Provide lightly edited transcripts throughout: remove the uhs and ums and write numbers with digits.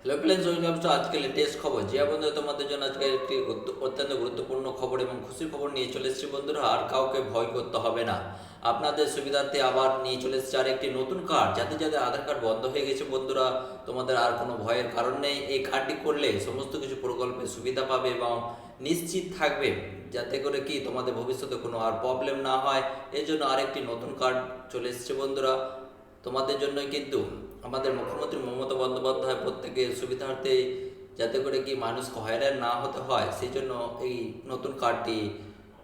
Hello friends, welcome to আজকে latest খবর। যে বন্ধুরা তোমাদের জন্য আজকে একটি অত্যন্ত গুরুত্বপূর্ণ খবর এবং খুশির খবর নিয়ে চলে এসেছি বন্ধুরা। আর কাউকে ভয় করতে হবে না, আপনাদের সুবিধার্থে আবার নিয়ে চলে এসেছে আর একটি নতুন কার্ড। যাদের যাদের আধার কার্ড বন্ধ হয়ে গেছে বন্ধুরা, তোমাদের আর কোনো ভয়ের কারণ নেই। এই কার্ডটি করলে সমস্ত কিছু প্রকল্পে সুবিধা পাবে এবং নিশ্চিত থাকবে, যাতে করে কি তোমাদের ভবিষ্যতে কোনো আর প্রবলেম না হয়। এই জন্য আরেকটি নতুন কার্ড চলে এসেছে বন্ধুরা তোমাদের জন্যই। কিন্তু আমাদের মুখ্যমন্ত্রী মমতা বন্দ্যোপাধ্যায় প্রত্যেকের সুবিধার্থে, যাতে করে কি মানুষকে হয়রান না হতে হয়, সেই জন্য এই নতুন কার্ডটি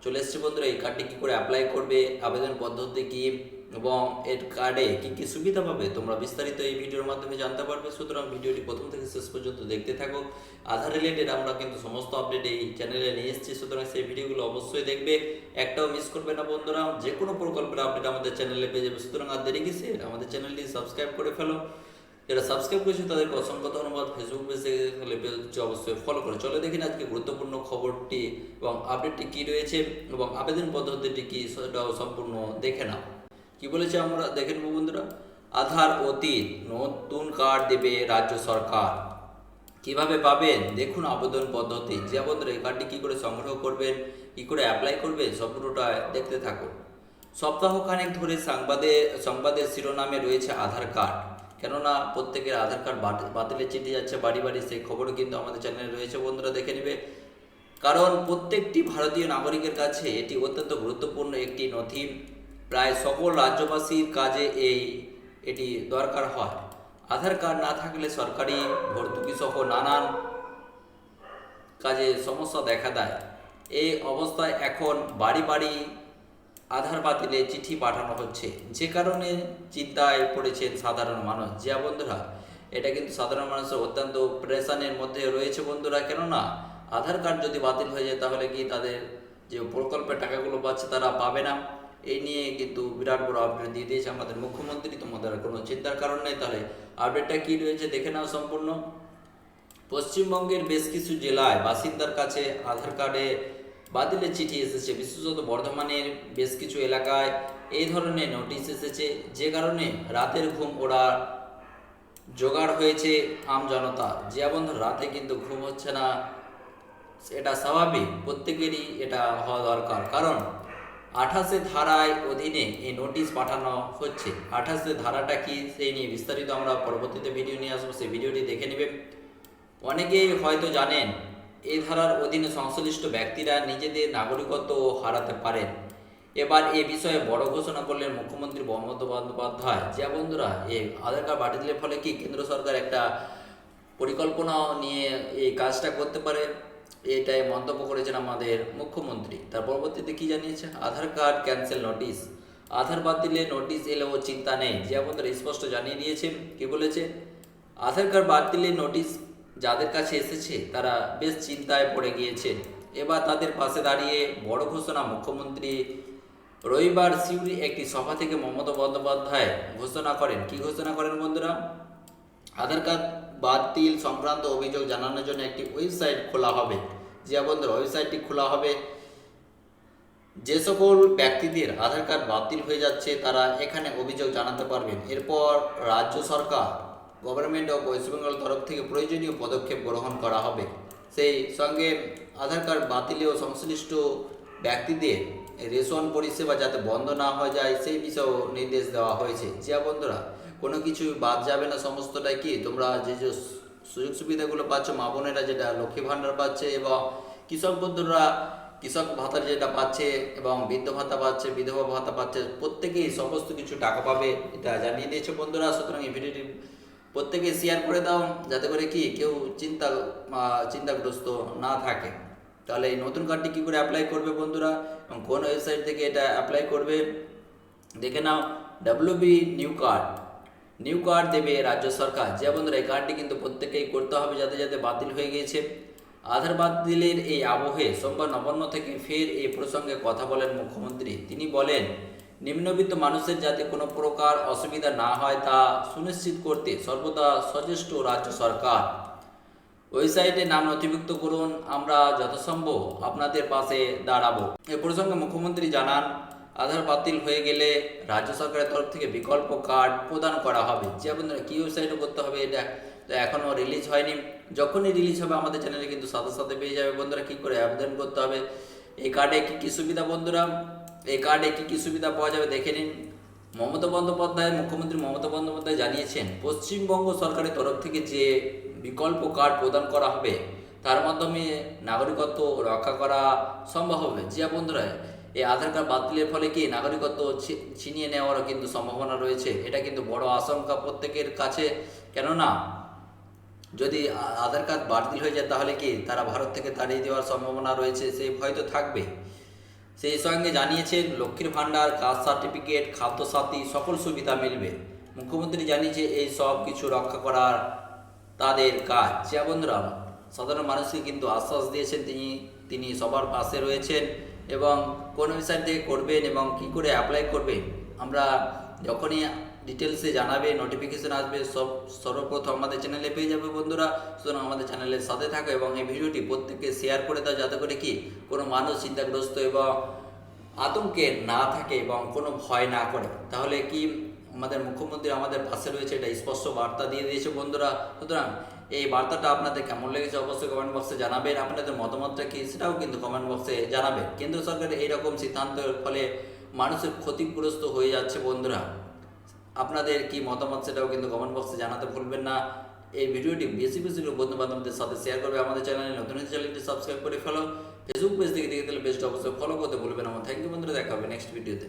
চলে এসেছে বন্ধুরা। এই কার্ডটি কী করে অ্যাপ্লাই করবে, আবেদন পদ্ধতি কী এবং এর কার্ডে কী কী সুবিধা পাবে, তোমরা বিস্তারিত এই ভিডিওর মাধ্যমে জানতে পারবে। সুতরাং ভিডিওটি প্রথম থেকে শেষ পর্যন্ত দেখতে থাকো। আধার রিলেটেড আমরা কিন্তু সমস্ত আপডেট এই চ্যানেলে নিয়ে এসেছি, সুতরাং সেই ভিডিওগুলো অবশ্যই দেখবে, একটাও মিস করবে না বন্ধুরা। যে কোনো প্রকল্পের আপডেট আমাদের চ্যানেলে পেয়ে যাবে, সুতরাং আর দেরি কিসে, আমাদের চ্যানেলটি সাবস্ক্রাইব করে ফেলো। যারা সাবস্ক্রাইব করেছে তাদেরকে অসংখ্য ধন্যবাদ। ফেসবুক পেজে অবশ্যই ফলো করে চলে দেখেন আজকে গুরুত্বপূর্ণ খবরটি এবং আপডেটটি কী রয়েছে এবং আবেদন পদ্ধতিটি কী, সেটাও সম্পূর্ণ দেখে নাও। কি বলেছে আমরা দেখে নেব বন্ধুরা। আধার অতীত নতুন কার্ড দেবে রাজ্য সরকার। কিভাবে পাবেন দেখুন আবেদন পদ্ধতি। যে বন্ধুরা এই কার্ডটি কী করে সংগ্রহ করবেন, কী করে অ্যাপ্লাই করবেন, সম্পূর্ণটা দেখতে থাকুন। সপ্তাহখানেক ধরে সংবাদের শিরোনামে রয়েছে আধার কার্ড। কেননা প্রত্যেকের আধার কার্ড বাতিলের চিঠি যাচ্ছে বাড়ি বাড়ি, সেই খবরও কিন্তু আমাদের চ্যানেলে রয়েছে বন্ধুরা, দেখে নেবে। কারণ প্রত্যেকটি ভারতীয় নাগরিকের কাছে এটি অত্যন্ত গুরুত্বপূর্ণ একটি নথি। প্রায় সকল রাজ্যবাসীর কাজে এটি দরকার হয়। আধার কার্ড না থাকলে সরকারি ভর্তুকি সহ নানান কাজে সমস্যা দেখা দেয়। এই অবস্থায় এখন বাড়ি বাড়ি আধার বাতিলে চিঠি পাঠানো হচ্ছে, যে কারণে চিন্তায় পড়েছেন সাধারণ মানুষ। যা বন্ধুরা, এটা কিন্তু সাধারণ মানুষের অত্যন্ত প্রেশানের মধ্যে রয়েছে বন্ধুরা। কেননা আধার কার্ড যদি বাতিল হয়ে যায় তাহলে কি তাদের যে প্রকল্পের টাকাগুলো পাচ্ছে তারা পাবে না। এই নিয়ে কিন্তু বিরাট বড় আপডেট দিয়ে দিয়েছে আমাদের মুখ্যমন্ত্রী। তোমাদের কোনো চিন্তার কারণ নেই। তাহলে আপডেটটা কী রয়েছে দেখে নাও সম্পূর্ণ। পশ্চিমবঙ্গের বেশ কিছু জেলায় বাসিন্দার কাছে আধার কার্ডে বাতিলের চিঠি এসেছে। বিশেষত বর্ধমানের বেশ কিছু এলাকায় এই ধরনের নোটিশ এসেছে, যে কারণে রাতের ঘুম ওরা জোগাড় হয়েছে আম জনতা। যে বন্ধু রাতে কিন্তু ঘুম হচ্ছে না, এটা স্বাভাবিক, প্রত্যেকেরই এটা হওয়া দরকার। কারণ 28 ধারায় অধীনে এই নোটিশ পাঠানো হচ্ছে। 28 ধারাটা কি সেই নিয়ে বিস্তারিত আমরা পরবর্তীতে ভিডিও নিয়ে আসবো, সেই ভিডিওটি দেখে নেবে। অনেকেই হয়তো জানেন এই ধারার অধীনে সংশ্লিষ্ট ব্যক্তিরা নিজেদের নাগরিকত্ব হারাতে পারেন। এবার এ বিষয়ে বড় ঘোষণা করলেন মুখ্যমন্ত্রী মমতা বন্দ্যোপাধ্যায়। যে বন্ধুরা, এই আধার কার্ড বাতিলের ফলে কি কেন্দ্র সরকার একটা পরিকল্পনা নিয়ে এই কাজটা করতে পারে, এটাই মন্তব্য করেছেন আমাদের মুখ্যমন্ত্রী। তার পরবর্তীতে কি জানিয়েছে, আধার কার্ড ক্যান্সেল নোটিশ। আধার বাতিলের নোটিশ এলেও চিন্তা নেই। যে বন্ধুরা স্পষ্ট জানিয়ে দিয়েছে, কি বলেছে, আধার কার্ড বাতিলের নোটিশ যাদের কাছে এসেছে তারা বেশ চিন্তায় পড়ে গিয়েছেন। এবার তাদের পাশে দাঁড়িয়ে বড় ঘোষণা মুখ্যমন্ত্রী। রবিবার সিউড়ি একটি সভা থেকে মমতা বন্দ্যোপাধ্যায় ঘোষণা করেন। কি ঘোষণা করেন বন্ধুরা, আধার কার্ড বাতিল সংক্রান্ত অভিযোগ জানানোর জন্য একটি ওয়েবসাইট খোলা হবে। যে বন্ধুরা ওয়েবসাইটটি খোলা হবে, যে সকল ব্যক্তিদের আধার কার্ড বাতিল হয়ে যাচ্ছে তারা এখানে অভিযোগ জানাতে পারবেন। এরপর রাজ্য সরকার গভর্নমেন্ট অফ ওয়েস্ট বেঙ্গল তরফ থেকে প্রয়োজনীয় পদক্ষেপ গ্রহণ করা হবে। সেই সঙ্গে আধার কার্ড বাতিলেও সংশ্লিষ্ট ব্যক্তিদের রেশন পরিষেবা যাতে বন্ধ না হয়ে যায় সেই বিষয়েও নির্দেশ দেওয়া হয়েছে। যে বন্ধুরা কোনো কিছু বাদ যাবে না, সমস্তটাই কি তোমরা যে যে সুযোগ সুবিধাগুলো পাচ্ছ, মা বোনেরা যেটা লক্ষ্মী ভাণ্ডার পাচ্ছে এবং কৃষক বন্ধুরা কৃষক ভাতা যেটা পাচ্ছে এবং বৃদ্ধ ভাতা পাচ্ছে, বিধবা ভাতা পাচ্ছে, প্রত্যেকেই সমস্ত কিছু টাকা পাবে, এটা জানিয়ে দিয়েছে বন্ধুরা। সুতরাং এই ভিডিওটি প্রত্যেকে শেয়ার করে দাও, যাতে করে কি কেউ চিন্তাগ্রস্ত না থাকে। তাহলে এই নতুন কার্ডটি কী করে অ্যাপ্লাই করবে বন্ধুরা এবং কোন ওয়েবসাইট থেকে এটা অ্যাপ্লাই করবে দেখে নাও। ডাব্লিউবি নিউ কার্ড দেবে রাজ্য সরকার। যে বন্ধুরা এই কার্ডটি কিন্তু প্রত্যেকেই করতে হবে যাতে যাতে বাতিল হয়ে গিয়েছে। আধার বাতিলের এই আবহে সোমবার নবান্ন থেকে ফের এই প্রসঙ্গে কথা বলেন মুখ্যমন্ত্রী। তিনি বলেন, নিম্নবিত্ত মানুষের যাতে কোনো প্রকার অসুবিধা না হয় তা সুনিশ্চিত করতে সর্বদা সচেষ্ট রাজ্য সরকার। ওয়েবসাইটে নাম নথিভুক্ত করুন, আমরা যথাসম্ভব আপনাদের পাশে দাঁড়াবো। এ প্রসঙ্গে মুখ্যমন্ত্রী জানান, আধার বাতিল হয়ে গেলে রাজ্য সরকারের তরফ থেকে বিকল্প কার্ড প্রদান করা হবে। যে আপনারা কী ওয়েবসাইটে করতে হবে এটা তো এখনও রিলিজ হয়নি। যখনই রিলিজ হবে আমাদের চ্যানেলে কিন্তু সাথে সাথে পেয়ে যাবে বন্ধুরা। কী করে আবেদন করতে হবে, এই কার্ডে কী কী সুবিধা বন্ধুরা, এই কার্ডে কী কী সুবিধা পাওয়া যাবে দেখে নিন। মুখ্যমন্ত্রী মমতা বন্দ্যোপাধ্যায় জানিয়েছেন পশ্চিমবঙ্গ সরকারের তরফ থেকে যে বিকল্প কার্ড প্রদান করা হবে তার মাধ্যমে নাগরিকত্ব রক্ষা করা সম্ভব হবে। যা বন্ধুরা, এই আধার কার্ড বাতিলের ফলে কি নাগরিকত্ব ছিনিয়ে নেওয়ারও কিন্তু সম্ভাবনা রয়েছে। এটা কিন্তু বড় আশঙ্কা প্রত্যেকের কাছে, কেননা যদি আধার কার্ড বাতিল হয়ে যায় তাহলে কি তারা ভারত থেকে তাড়িয়ে দেওয়ার সম্ভাবনা রয়েছে, সেই ভয় তো থাকবে। সেই সঙ্গে জানিয়েছেন লক্ষ্মীর ভাণ্ডার, কাস্ট সার্টিফিকেট, খাদ্যসাথী সকল সুবিধা মিলবে। মুখ্যমন্ত্রী জানিয়েছে এই সব কিছু রক্ষা করার তাদের কাজ। যা বন্ধুরা, সাধারণ মানুষকে কিন্তু আশ্বাস দিয়েছেন তিনি সবার পাশে রয়েছেন এবং কোন ওয়েবসাইট থেকে করবেন এবং কি করে অ্যাপ্লাই করবেন আমরা যখনই ডিটেলসে জানাবে, নোটিফিকেশন আসবে, সর্বপ্রথম আমাদের চ্যানেলে পেয়ে যাবে বন্ধুরা। সুতরাং আমাদের চ্যানেলের সাথে থাকো এবং এই ভিডিওটি প্রত্যেককে শেয়ার করে দাও, যাতে করে কি কোনো মানুষ চিন্তাগ্রস্ত এবং আতঙ্কে না থাকে এবং কোনো ভয় না করে। তাহলে কি আমাদের মুখ্যমন্ত্রী আমাদের পাশে রয়েছে, এটা স্পষ্ট বার্তা দিয়ে দিয়েছে বন্ধুরা। সুতরাং এই বার্তাটা আপনাদের কেমন লেগেছে অবশ্যই কমেন্ট বক্সে জানাবেন। আপনাদের মতামতটা কি সেটাও কিন্তু কমেন্ট বক্সে জানাবেন। কেন্দ্র সরকারের এইরকম সিদ্ধান্তের ফলে মানুষের ক্ষতিগ্রস্ত হয়ে যাচ্ছে বন্ধুরা। আপনাদের কি মতামত সেটাও কিন্তু কমেন্ট বক্সে জানাতে ভুলবেন না। এই ভিডিওটি বেশি বেশি বন্ধু বান্ধবদের সাথে শেয়ার করবে। আমাদের চ্যানেলে নতুন চ্যানেলটি সাবস্ক্রাইব করে ফেলো। ফেসবুক পেজ থেকে দেখে দিলে পেজটা অবশ্যই ফলো করতে ভুলবেন না। থ্যাংক ইউ বন্ধুরা, দেখা হবে নেক্সট ভিডিওতে।